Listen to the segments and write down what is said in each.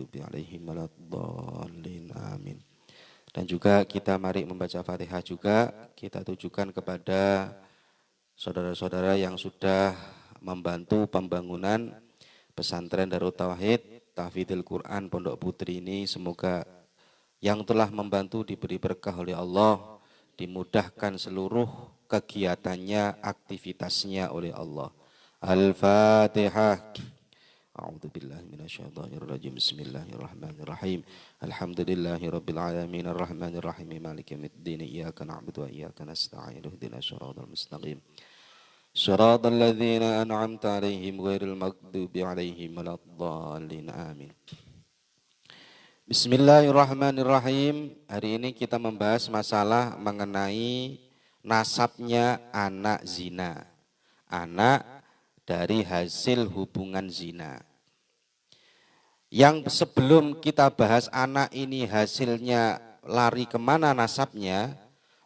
maghdubi 'alaihim waladdallin. Amin. Dan juga kita mari membaca Fatihah juga kita tujukan kepada saudara-saudara yang sudah membantu pembangunan pesantren Darut Tauhid Tahfidzul Quran Pondok Putri ini. Semoga yang telah membantu diberi berkah oleh Allah, dimudahkan seluruh kegiatannya, aktivitasnya oleh Allah. Al-Fatihah. A'udzu billahi minasyaitonir rajim. Bismillahirrahmanirrahim. Alhamdulillahirabbil alamin arrahmanir rahim maliki yaumiddin iyyaka na'budu wa iyyaka nasta'in ihdinas siratal mustaqim. Shiratal ladzina an'amta 'alaihim ghairil maghdubi 'alaihim waladdallin. Amin. Bismillahirrahmanirrahim. Hari ini kita membahas masalah mengenai nasabnya anak zina. Anak dari hasil hubungan zina. Yang sebelum kita bahas anak ini hasilnya lari kemana nasabnya,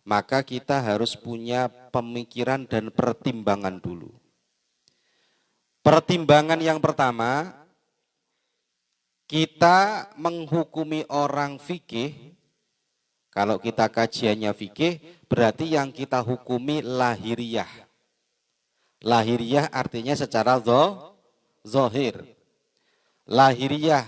maka kita harus punya pemikiran dan pertimbangan dulu. Pertimbangan yang pertama, kita menghukumi orang fikih, kalau kita kajiannya fikih, berarti yang kita hukumi lahiriah. Lahiriah artinya secara zahir. Lahiriah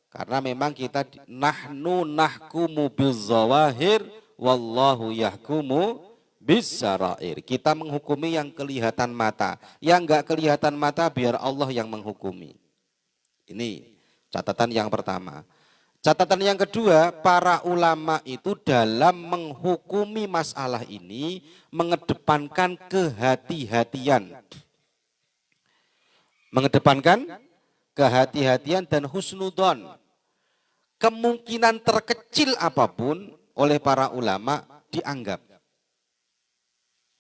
karena memang kita nahnu nahkumu bizawahir wallahu yahkumu bisarair. Kita menghukumi yang kelihatan mata, yang enggak kelihatan mata biar Allah yang menghukumi. Ini catatan yang pertama. Catatan yang kedua, para ulama itu dalam menghukumi masalah ini mengedepankan kehati-hatian. Mengedepankan kehati-hatian dan husnudon. Kemungkinan terkecil apapun oleh para ulama dianggap.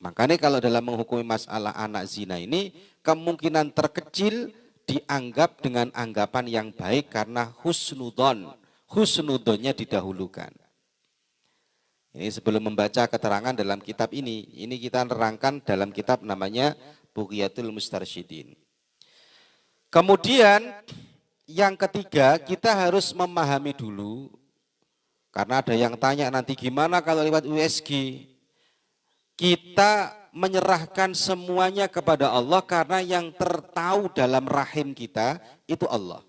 Makanya kalau dalam menghukumi masalah anak zina ini, kemungkinan terkecil dianggap dengan anggapan yang baik karena husnudon. Husnudonnya didahulukan. Ini sebelum membaca keterangan dalam kitab ini kita nerangkan dalam kitab namanya Bughiyatul Mustarsyidin. Kemudian yang ketiga, kita harus memahami dulu, karena ada yang tanya nanti gimana kalau lewat USG. Kita menyerahkan semuanya kepada Allah karena yang tertahu dalam rahim kita itu Allah.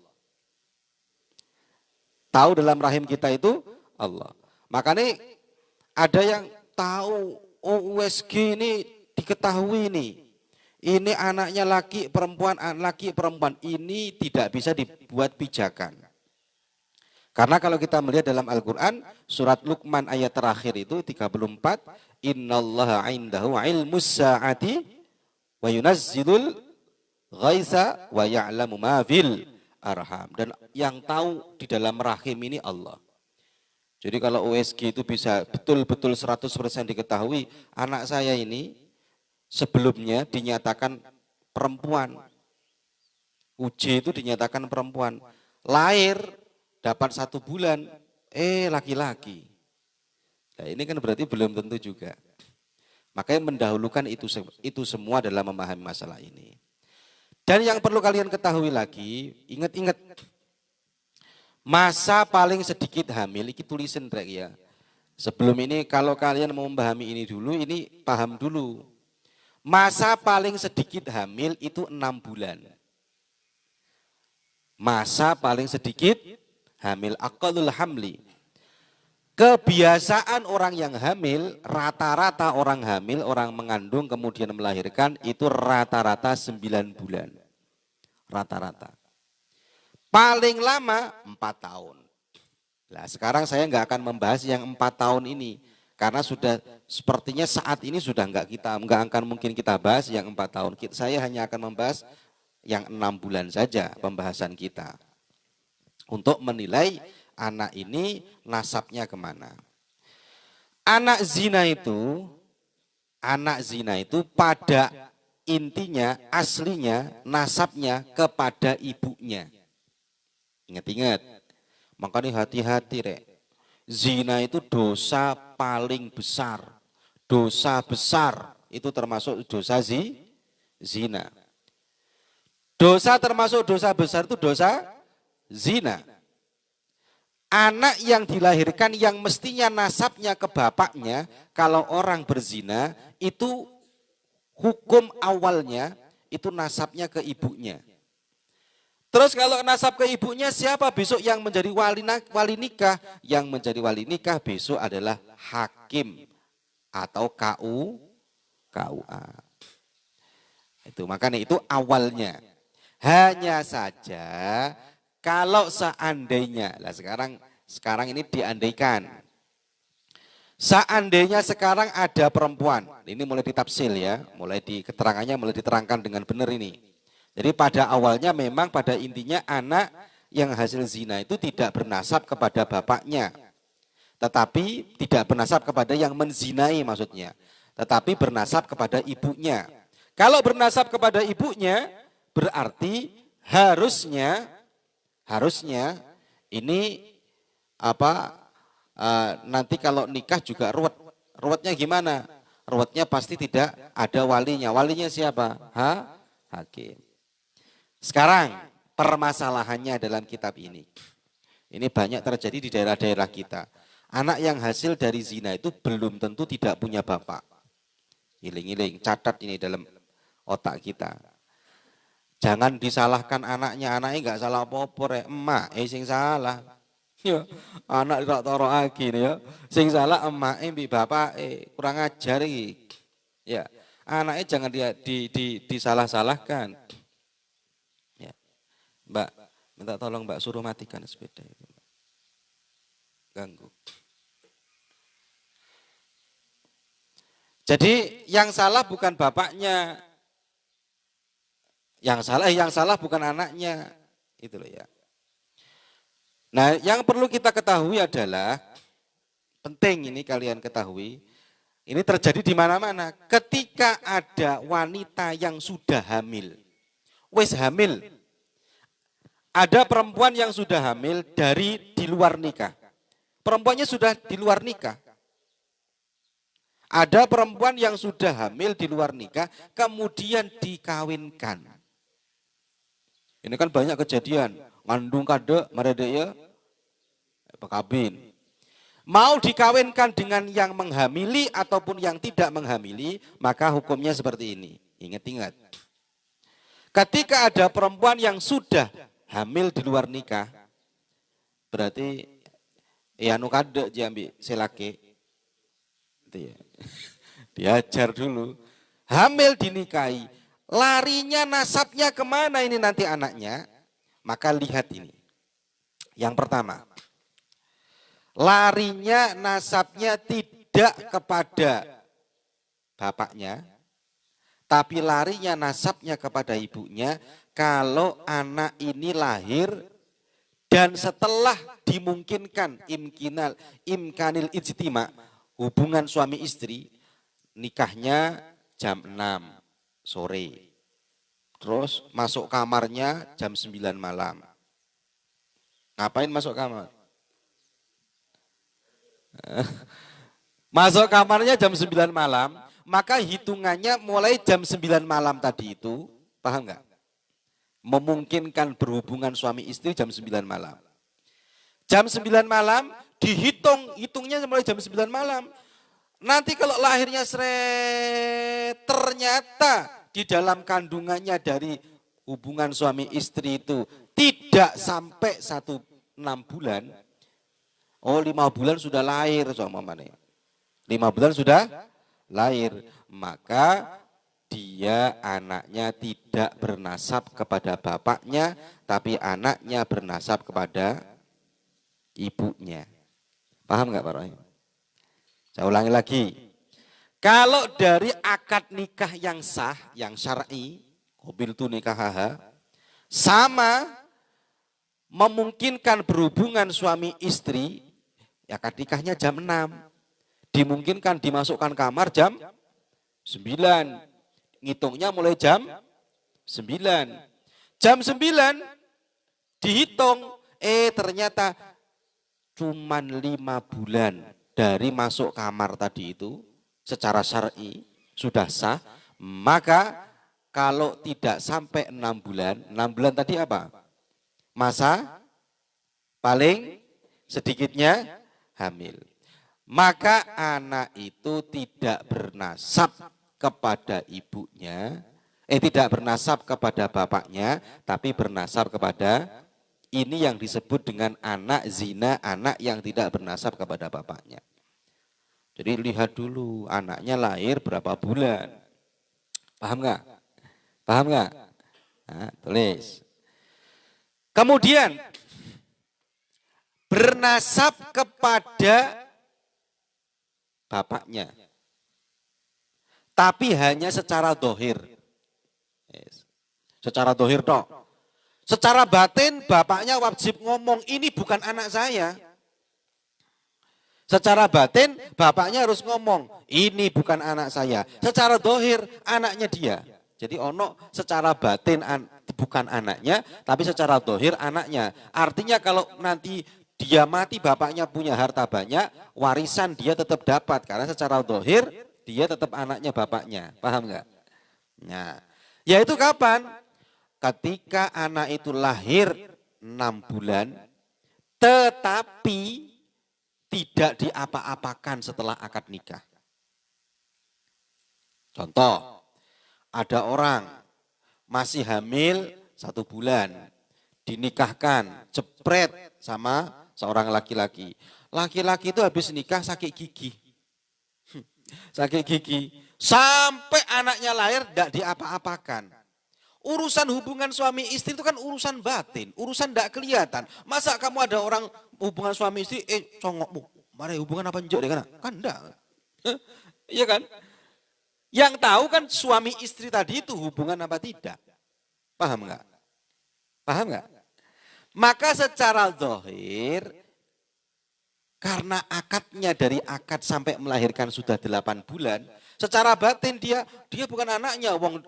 Tahu dalam rahim kita itu Allah. Makanya ada yang tahu USG ini diketahui nih. Ini anaknya laki perempuan. Ini tidak bisa dibuat pijakan. Karena kalau kita melihat dalam Al-Quran, surat Luqman ayat terakhir itu 34. Innallaha indahu ilmus sa'ati wa yunazzilul ghaitha wa ya'lamu ma fil arham. Dan yang tahu di dalam rahim ini Allah. Jadi kalau USG itu bisa betul-betul 100% diketahui, anak saya ini sebelumnya dinyatakan perempuan. UJ itu dinyatakan perempuan. Lahir dapat 1 bulan, laki-laki. Nah ini kan berarti belum tentu juga. Makanya mendahulukan itu semua dalam memahami masalah ini. Dan yang perlu kalian ketahui lagi, ingat-ingat, masa paling sedikit hamil, ini tulisin rek ya. Sebelum ini kalau kalian mau memahami ini dulu, ini paham dulu. Masa paling sedikit hamil itu 6 bulan. Masa paling sedikit hamil, aqallul hamli. Kebiasaan orang yang hamil, rata-rata orang hamil, orang mengandung kemudian melahirkan itu rata-rata 9 bulan. Rata-rata. Paling lama 4 tahun. Nah sekarang saya nggak akan membahas yang 4 tahun ini. Karena sudah sepertinya saat ini sudah nggak akan mungkin kita bahas yang 4 tahun. Saya hanya akan membahas yang 6 bulan saja pembahasan kita. Untuk menilai anak ini nasabnya kemana. Anak zina itu pada intinya, aslinya, nasabnya kepada ibunya. Ingat-ingat, makanya hati-hati rek. Zina itu dosa paling besar. Dosa besar itu termasuk dosa zina. Dosa termasuk dosa besar itu dosa zina. Anak yang dilahirkan yang mestinya nasabnya ke bapaknya, kalau orang berzina itu hukum awalnya itu nasabnya ke ibunya. Terus kalau nasab ke ibunya, siapa besok yang menjadi wali nikah? Yang menjadi wali nikah besok adalah hakim atau KUA. Itu makanya itu awalnya. Hanya saja kalau seandainya, lah sekarang ini diandaikan. Seandainya sekarang ada perempuan, ini mulai ditafsir ya, mulai keterangannya mulai diterangkan dengan benar ini. Jadi pada awalnya memang pada intinya anak yang hasil zina itu tidak bernasab kepada bapaknya. Tetapi tidak bernasab kepada yang menzinai maksudnya. Tetapi bernasab kepada ibunya. Kalau bernasab kepada ibunya berarti harusnya ini nanti kalau nikah juga ruwet. Ruwetnya gimana? Ruwetnya pasti tidak ada walinya. Walinya siapa? Hakim. Sekarang permasalahannya dalam kitab ini. Ini banyak terjadi di daerah-daerah kita. Anak yang hasil dari zina itu belum tentu tidak punya bapak. Iling-iling, catat ini dalam otak kita. Jangan disalahkan anaknya enggak salah apa-apa, emak sing salah. Ya, anak tidak toro lagi ya. Sing salah emak bi bapak kurang ajar iki. Ya, anaknya jangan disalah-salahkan. Mbak, minta tolong Mbak suruh matikan sepeda itu. Ganggu. Jadi yang salah bukan bapaknya. Yang salah bukan anaknya. Itu loh ya. Nah, yang perlu kita ketahui adalah penting ini kalian ketahui. Ini terjadi di mana-mana. Ketika ada wanita yang sudah hamil. Wes hamil. Ada perempuan yang sudah hamil di luar nikah. Perempuannya sudah di luar nikah. Ada perempuan yang sudah hamil di luar nikah, kemudian dikawinkan. Ini kan banyak kejadian. Ngandung kadek, meredek ya, bekabin. Mau dikawinkan dengan yang menghamili ataupun yang tidak menghamili, maka hukumnya seperti ini. Ingat-ingat. Ketika ada perempuan yang sudah hamil di luar nikah, berarti anu kadek jambi selake. Itu ya. Diajar dulu. Hamil dinikahi, larinya nasabnya kemana ini nanti anaknya? Maka lihat ini. Yang pertama, larinya nasabnya tidak kepada bapaknya, tapi larinya nasabnya kepada ibunya. Kalau anak ini lahir dan setelah dimungkinkan imkanil ijtima, hubungan suami istri, nikahnya jam 6 sore. Terus masuk kamarnya jam 9 malam. Ngapain masuk kamar? Masuk kamarnya jam 9 malam, maka hitungannya mulai jam 9 malam tadi itu, paham nggak? Memungkinkan berhubungan suami istri jam 9 malam. Jam 9 malam hitungnya mulai jam 9 malam. Nanti kalau lahirnya ternyata di dalam kandungannya dari hubungan suami istri itu tidak sampai 6 bulan. Oh 5 bulan sudah lahir. 5 bulan sudah lahir. Maka dia anaknya tidak bernasab kepada bapaknya, tapi anaknya bernasab kepada ibunya. Paham nggak Pak Rohim? Saya ulangi lagi. Kalau dari akad nikah yang sah, yang syar'i, qabiltu nikahaha, sama memungkinkan berhubungan suami istri, ya akad nikahnya jam 6. Dimungkinkan dimasukkan kamar jam 9. Ngitungnya mulai jam 9. Jam 9 dihitung, ternyata cuman 5 bulan dari masuk kamar tadi itu secara syar'i sudah sah, maka kalau tidak sampai 6 bulan tadi apa? Masa paling sedikitnya hamil. Maka anak itu tidak bernasab kepada ibunya, tidak bernasab kepada bapaknya, tapi bernasab kepada ini yang disebut dengan anak zina, anak yang tidak bernasab kepada bapaknya. Jadi lihat dulu anaknya lahir berapa bulan. Paham nggak? Paham nggak? Nah, tulis. Kemudian bernasab kepada bapaknya, tapi hanya secara dohir. Secara dohir toh. Secara batin bapaknya wajib ngomong ini bukan anak saya. Secara batin bapaknya harus ngomong ini bukan anak saya. Secara dohir anaknya dia. Jadi ono secara batin bukan anaknya, tapi secara dohir anaknya. Artinya kalau nanti dia mati bapaknya punya harta banyak, warisan dia tetap dapat. Karena secara dohir dia tetap anaknya bapaknya. Paham nggak? Nah, yaitu kapan? Ketika anak itu lahir 6 bulan, tetapi tidak diapa-apakan setelah akad nikah. Contoh, ada orang masih hamil 1 bulan, dinikahkan, jepret sama seorang laki-laki. Laki-laki itu habis nikah sakit gigi. Sakit gigi. Sampai anaknya lahir tidak diapa-apakan. Urusan hubungan suami istri itu kan urusan batin, urusan tidak kelihatan. Masa kamu ada orang hubungan suami istri, congokmu, mari hubungan apa njok deh kan? Kan enggak. Iya kan? Yang tahu kan suami istri tadi itu hubungan apa tidak. Paham enggak? Paham enggak? Maka secara zahir, karena akadnya dari akad sampai melahirkan sudah 8 bulan, secara batin dia bukan anaknya. Wong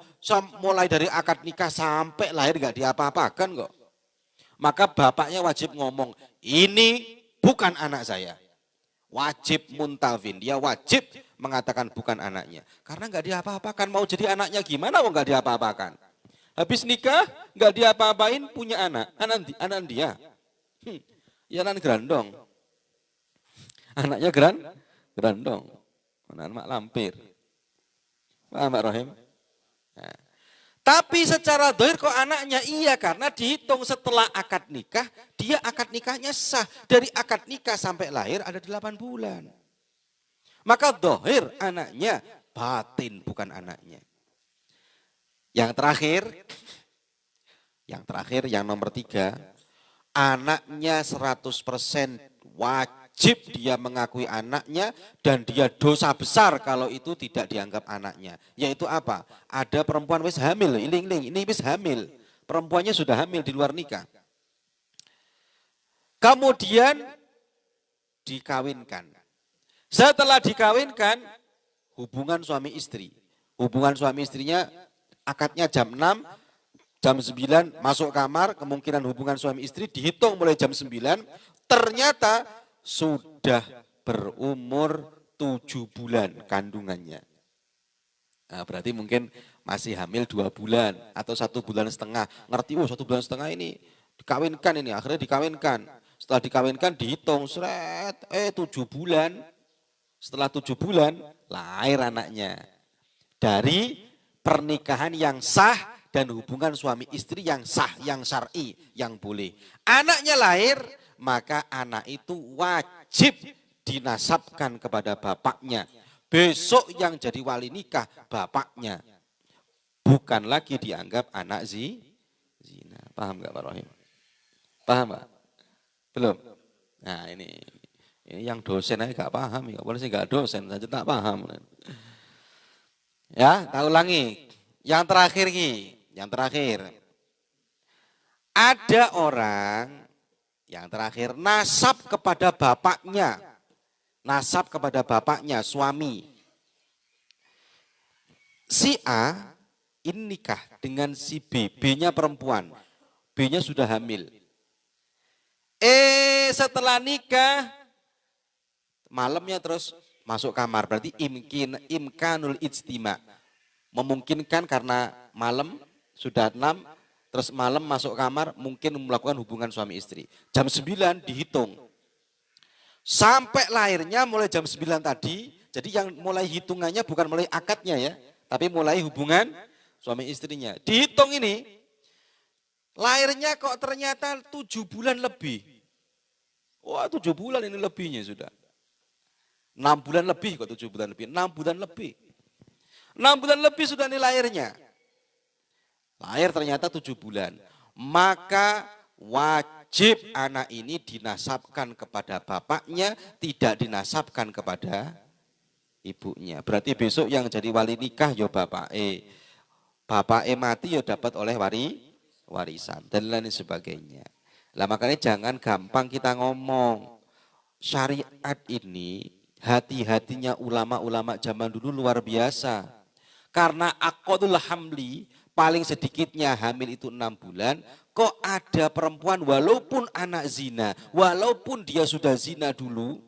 mulai dari akad nikah sampai lahir enggak diapa-apakan kok. Maka bapaknya wajib ngomong, ini bukan anak saya. Wajib muntafin, dia wajib mengatakan bukan anaknya. Karena enggak diapa-apakan, mau jadi anaknya gimana wong enggak diapa-apakan. Habis nikah, nggak diapa-apain, punya anak dia. Ya nan grandong. Anaknya grandong. Anak lampir. Paham Pak Rohim? Nah. Tapi secara dohir kok anaknya iya, karena dihitung setelah akad nikah, dia akad nikahnya sah. Dari akad nikah sampai lahir ada 8 bulan. Maka dohir anaknya, batin bukan anaknya. Yang terakhir, yang nomor 3, anaknya 100% wajib dia mengakui anaknya dan dia dosa besar kalau itu tidak dianggap anaknya. Yaitu apa? Ada perempuan wis hamil, ini wis hamil. Perempuannya sudah hamil di luar nikah. Kemudian dikawinkan. Setelah dikawinkan, hubungan suami istri. Hubungan suami istrinya akadnya jam 6, jam 9 masuk kamar, kemungkinan hubungan suami istri dihitung mulai jam 9, ternyata sudah berumur 7 bulan kandungannya. Nah, berarti mungkin masih hamil 2 bulan atau 1 bulan setengah. Ngerti, 1 bulan setengah ini dikawinkan ini, akhirnya dikawinkan. Setelah dikawinkan dihitung, 7 bulan. Setelah 7 bulan lahir anaknya. Dari pernikahan yang sah dan hubungan suami istri yang sah, yang syar'i, yang boleh. Anaknya lahir, maka anak itu wajib dinasabkan kepada bapaknya. Besok yang jadi wali nikah bapaknya. Bukan lagi dianggap anak zina. Paham gak Pak Rohim? Paham Pak? Belum? Nah ini yang dosen aja gak paham. Gak boleh sih gak dosen saja tak paham. Ya, tak ulangi. Yang terakhir. Ada orang yang terakhir nasab kepada bapaknya. Nasab kepada bapaknya, suami. Si A ini nikah dengan si B, B-nya perempuan. B-nya sudah hamil. Setelah nikah, malamnya terus masuk kamar, berarti imkanul ijtima. Memungkinkan karena malam sudah 6, terus malam masuk kamar mungkin melakukan hubungan suami istri. Jam 9 dihitung. Sampai lahirnya mulai jam 9 tadi, jadi yang mulai hitungannya bukan mulai akadnya ya, tapi mulai hubungan suami istrinya. Dihitung ini, lahirnya kok ternyata 7 bulan lebih. Wah 7 bulan ini lebihnya sudah. 6 bulan lebih kok 7 bulan lebih, 6 bulan lebih. 6 bulan lebih sudah nih lahirnya. Lahir ternyata 7 bulan. Maka wajib anak ini dinasabkan kepada bapaknya, tidak dinasabkan kepada ibunya. Berarti besok yang jadi wali nikah ya bapak mati ya dapat oleh warisan dan lain sebagainya. Lah makanya jangan gampang kita ngomong. Syariat ini hati-hatinya ulama-ulama zaman dulu luar biasa. Karena aqdul hamli paling sedikitnya hamil itu 6 bulan, kok ada perempuan walaupun anak zina, walaupun dia sudah zina dulu,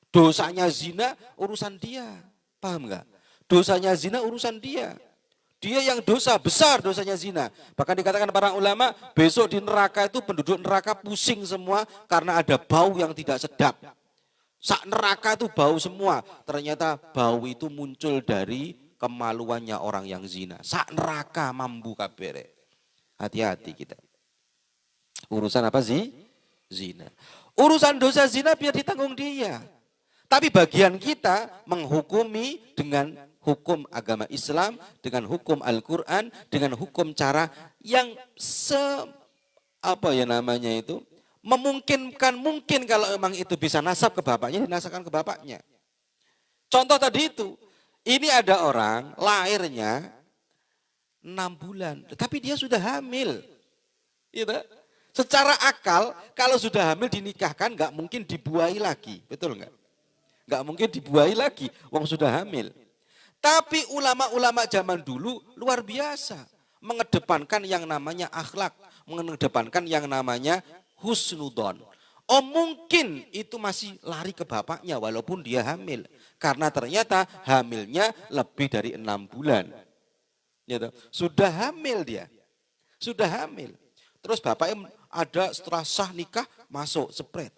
dosanya zina urusan dia. Paham enggak? Dosanya zina urusan dia. Dia yang dosa, besar dosanya zina. Bahkan dikatakan para ulama, besok di neraka itu penduduk neraka pusing semua karena ada bau yang tidak sedap. Sak neraka itu bau semua. Ternyata bau itu muncul dari kemaluannya orang yang zina. Sak neraka mambu kabere. Hati-hati kita. Urusan apa sih? Zina. Urusan dosa zina biar ditanggung dia. Tapi bagian kita menghukumi dengan hukum agama Islam, dengan hukum Al-Quran, dengan hukum cara yang memungkinkan mungkin kalau memang itu bisa nasab ke bapaknya, dinasabkan ke bapaknya. Contoh tadi itu. Ini ada orang lahirnya 6 bulan, tapi dia sudah hamil. Gitu. Secara akal, kalau sudah hamil dinikahkan nggak mungkin dibuahi lagi, betul nggak? Nggak mungkin dibuahi lagi, wong sudah hamil. Tapi ulama-ulama zaman dulu luar biasa, mengedepankan yang namanya akhlak, mengedepankan yang namanya husnudon. Oh mungkin itu masih lari ke bapaknya walaupun dia hamil. Karena ternyata hamilnya lebih dari 6 bulan. Gitu. Sudah hamil dia. Sudah hamil. Terus bapaknya ada setelah sah nikah masuk spread.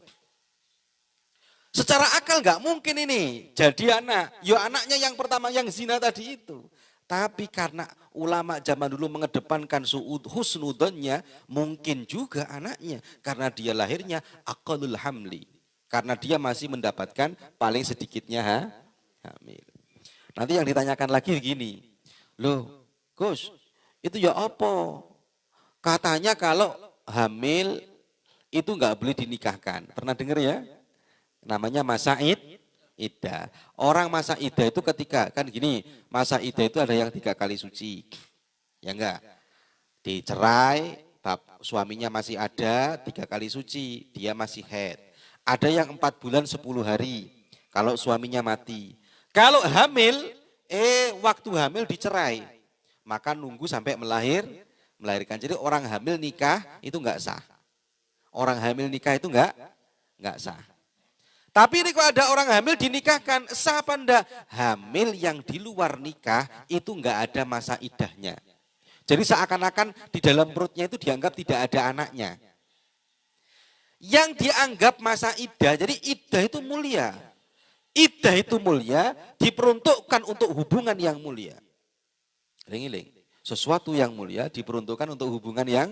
Secara akal nggak mungkin ini jadi anak. Ya anaknya yang pertama yang zina tadi itu. Tapi karena ulama zaman dulu mengedepankan husnudonnya, mungkin juga anaknya. Karena dia lahirnya aqallul hamli. Karena dia masih mendapatkan paling sedikitnya hamil. Nanti yang ditanyakan lagi begini. Loh Gus, itu ya apa? Katanya kalau hamil itu nggak boleh dinikahkan. Pernah dengar ya? Namanya masa iddah. Orang masa iddah itu ketika, kan gini, masa iddah itu ada yang 3 kali suci. Ya enggak? Dicerai, suaminya masih ada 3 kali suci, dia masih haid. Ada yang 4 bulan 10 hari, kalau suaminya mati. Kalau hamil, waktu hamil dicerai, maka nunggu sampai melahirkan. Jadi orang hamil nikah itu enggak sah. Orang hamil nikah itu enggak sah. Tapi ini kalau ada orang hamil dinikahkan, sah apa enggak? Hamil yang di luar nikah itu enggak ada masa iddahnya. Jadi seakan-akan di dalam perutnya itu dianggap tidak ada anaknya. Yang dianggap masa iddah, jadi iddah itu mulia. Iddah itu mulia, diperuntukkan untuk hubungan yang mulia. Ring-ring. Sesuatu yang mulia diperuntukkan untuk hubungan yang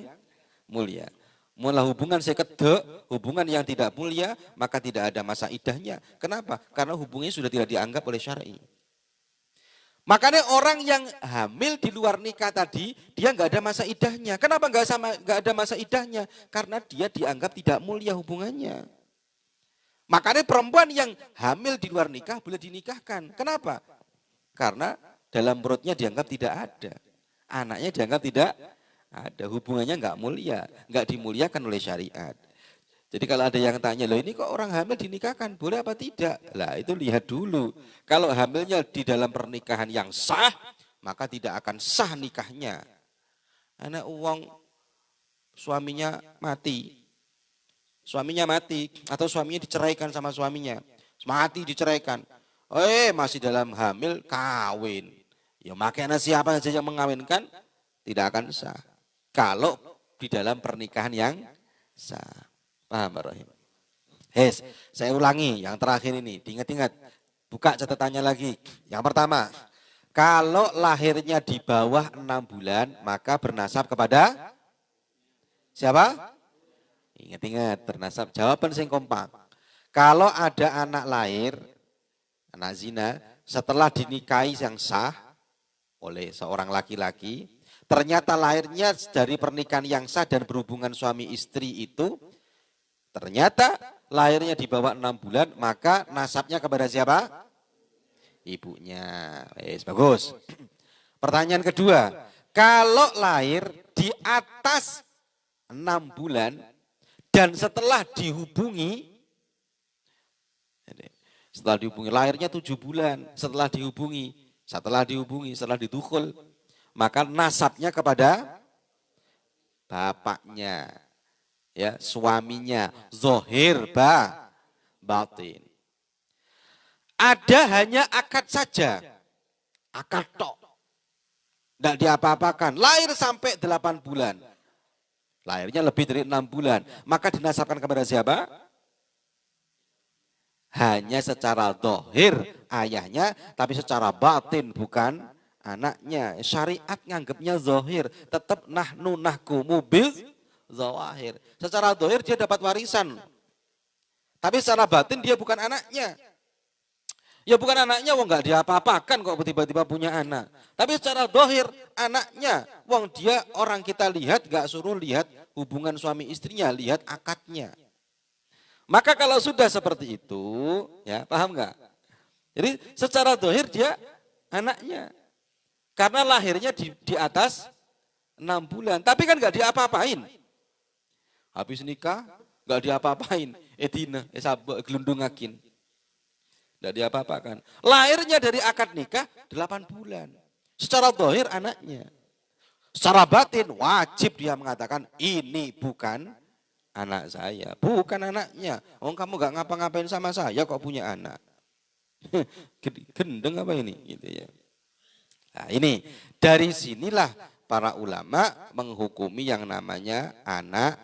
mulia. Mula hubungan sekedek, hubungan yang tidak mulia, maka tidak ada masa iddahnya. Kenapa? Karena hubungannya sudah tidak dianggap oleh syar'i. Makanya orang yang hamil di luar nikah tadi, dia nggak ada masa iddahnya. Kenapa nggak ada masa iddahnya? Karena dia dianggap tidak mulia hubungannya. Makanya perempuan yang hamil di luar nikah boleh dinikahkan. Kenapa? Karena dalam perutnya dianggap tidak ada. Anaknya dianggap tidak ada, hubungannya nggak mulia, nggak dimuliakan oleh syariat. Jadi kalau ada yang tanya, loh ini kok orang hamil dinikahkan, boleh apa tidak? Lah itu lihat dulu. Kalau hamilnya di dalam pernikahan yang sah, maka tidak akan sah nikahnya. Anak uang suaminya mati atau suaminya diceraikan sama suaminya, mati diceraikan. Masih dalam hamil kawin. Ya makanya siapa saja yang mengawinkan tidak akan sah. Kalau di dalam pernikahan yang sah. Paham Pak Rahim? Saya ulangi yang terakhir ini, diingat-ingat. Buka catatannya lagi. Yang pertama, kalau lahirnya di bawah 6 bulan, maka bernasab kepada siapa? Ingat-ingat, bernasab. Jawaban sing kompak. Kalau ada anak lahir, anak zina, setelah dinikahi yang sah oleh seorang laki-laki, ternyata lahirnya dari pernikahan yang sah dan berhubungan suami istri itu, ternyata lahirnya di bawah 6 bulan, maka nasabnya kepada siapa? Ibunya. Bagus. Pertanyaan kedua, kalau lahir di atas 6 bulan dan setelah dihubungi lahirnya 7 bulan, setelah didukul, maka nasabnya kepada bapaknya, ya, suaminya, zohir batin. Ada hanya akad saja, akad tok, tidak diapa-apakan, lahir sampai 8 bulan, lahirnya lebih dari 6 bulan, maka dinasabkan kepada siapa? Hanya secara dohir ayahnya, tapi secara batin bukan anaknya. Syariat nganggapnya zohir, tetap nahnu nahkumu bil zawahir. Secara dohir dia dapat warisan, tapi secara batin dia bukan anaknya. Ya bukan anaknya, wong nggak diapa-apakan kok tiba-tiba punya anak. Tapi secara dohir anaknya, wong dia orang kita lihat, nggak suruh lihat hubungan suami istrinya, lihat akadnya. Maka kalau sudah seperti itu, ya paham nggak? Jadi secara dohir dia anaknya, karena lahirnya di atas 6 bulan. Tapi kan nggak diapa-apain. Habis nikah nggak diapa-apain. Edina, sabuk gelundungakin. Nggak diapa-apakan. Lahirnya dari akad nikah 8 bulan. Secara dohir anaknya. Secara batin wajib dia mengatakan ini bukan anak saya, bukan anaknya. Oh kamu gak ngapa-ngapain sama saya kok punya anak. Gendeng apa ini? Gitu ya. Nah ini, dari sinilah para ulama menghukumi yang namanya anak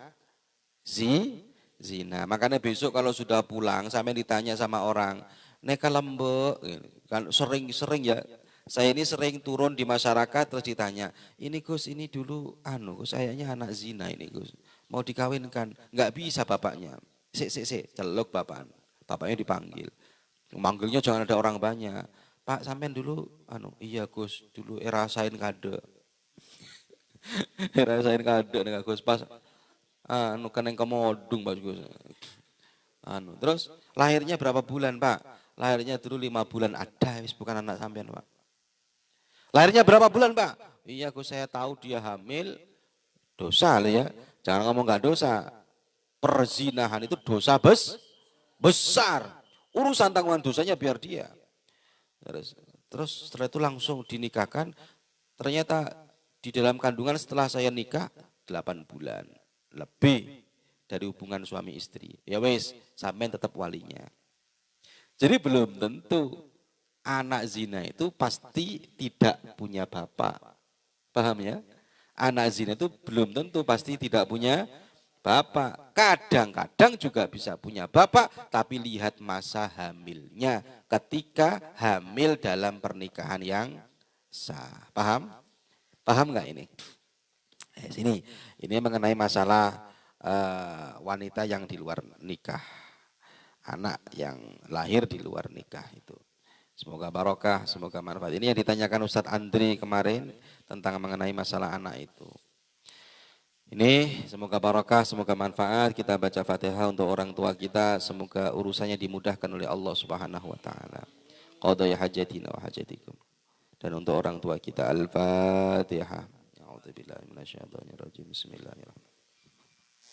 zina. Makanya besok kalau sudah pulang sampai ditanya sama orang, neka lembek, kan sering-sering ya. Saya ini sering turun di masyarakat terus ditanya, ini Gus ini dulu Gus sayanya anak zina ini Gus. Mau dikawinkan, nggak bisa bapaknya. Celuk bapaknya dipanggil. Manggilnya jangan ada orang banyak. Pak sampean dulu, iya Gus, dulu rasain kade. Rasain kade nih Gus pas, kan yang kemodung Pak Gus. Terus lahirnya berapa bulan Pak? Lahirnya dulu 5 bulan, ada, bukan anak sampean Pak. Lahirnya berapa bulan Pak? Iya Gus saya tahu dia hamil, dosa lah ya. Jangan ngomong nggak dosa. Perzinahan itu dosa besar. Urusan tanggungan dosanya biar dia. Terus setelah itu langsung dinikahkan. Ternyata di dalam kandungan setelah saya nikah 8 bulan. Lebih dari hubungan suami istri. Ya wes, sampai tetap walinya. Jadi belum tentu anak zina itu pasti tidak punya bapak. Paham ya? Anak zina itu belum tentu pasti tidak punya bapak. Kadang-kadang juga bisa punya bapak, tapi lihat masa hamilnya ketika hamil dalam pernikahan yang sah. Paham? Paham nggak ini? Ini mengenai masalah wanita yang di luar nikah. Anak yang lahir di luar nikah itu. Semoga barokah, semoga manfaat. Ini yang ditanyakan Ustadz Andri kemarin tentang mengenai masalah anak itu. Ini semoga barokah, semoga manfaat. Kita baca Fatihah untuk orang tua kita. Semoga urusannya dimudahkan oleh Allah Subhanahu wa taala. Qadaya hajatina wa hajatikum. Dan untuk orang tua kita Al-Fatihah. A'udzubillahi minasyaitonir rajim. Bismillahirrahmanirrahim.